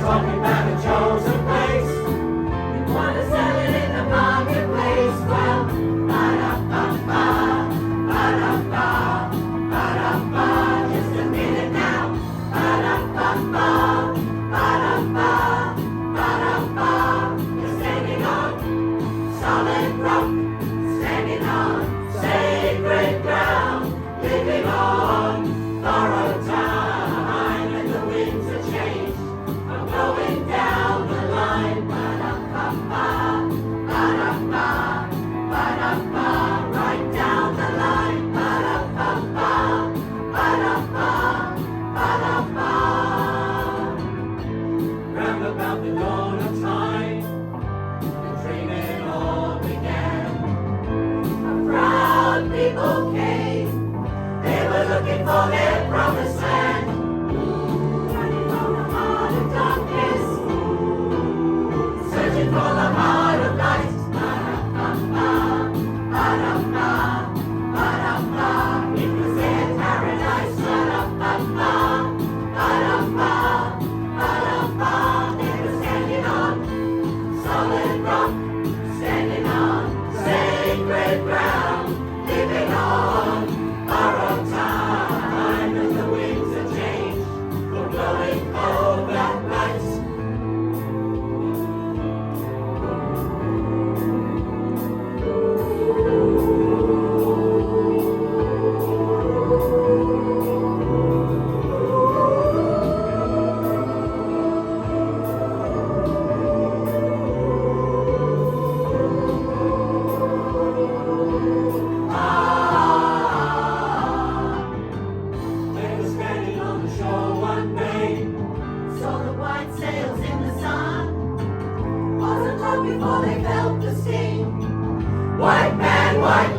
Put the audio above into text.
talking about a chosen place. You want to sell it in the marketplace. Well, ba-da-ba-ba, ba-da-ba, ba-da-ba. Just a minute now. Ba-da-ba-ba, ba-da-ba, ba-da-ba. You're standing on solid rock, standing on sacred ground, living on borrowed time, and the winds of change are blowing down the line. Ba-da-ba-ba, ba-da-ba, ba-da-ba, right down the line. Ba-da-ba-ba, ba-da-ba, ba-da-ba. Round about the dawn of time, the dreaming all began. A proud people came, they were looking for their promised land. Running from the heart of darkness, searching for the heart of light. Ba-da-ba-ba, ba-da-ba, ba-da-ba. It was their paradise. Ba-da-ba-ba, ba-da-ba, ba-da-ba. They were standing on solid rock, standing on sacred ground, living on borrowed time, and the winds of change were blowing over lights. They were standing on the shore one day, saw the white sails in the sun. Wasn't long before they felt the sting. White man, white